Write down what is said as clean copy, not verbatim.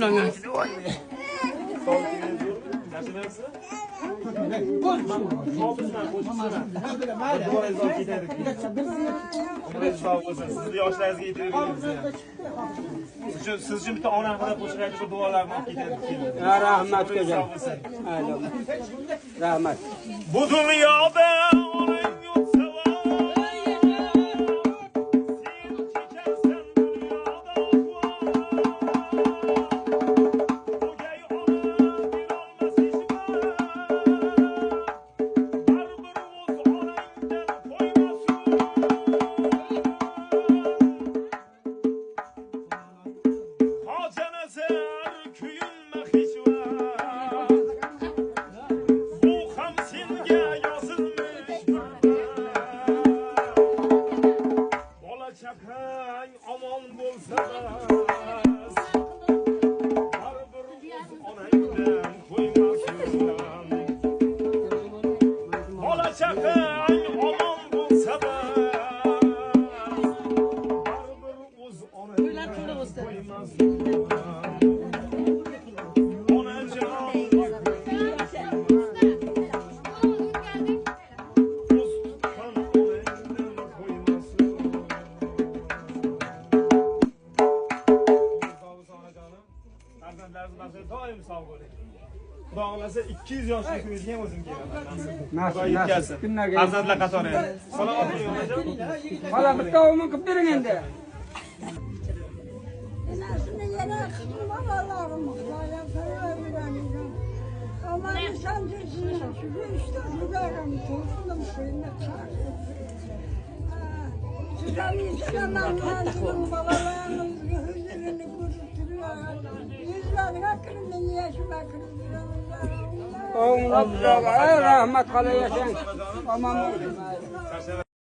Ondan geçti. Sizni yoshlaringizga yetirib siz uchun bitta ona haqida qo'shiq aytib bir duolarni olib ketaylik. Rahmat qo'jam. Rahmat. Bu dunyoda onang yotsa Xudo 200 yoshlik o'zing ham o'zim kelaman. Farzandlar qatori. Salom qiling. Hala bitta o'g'lim qilib bering endi. Oğlum rahmet kala yaşayın. Aman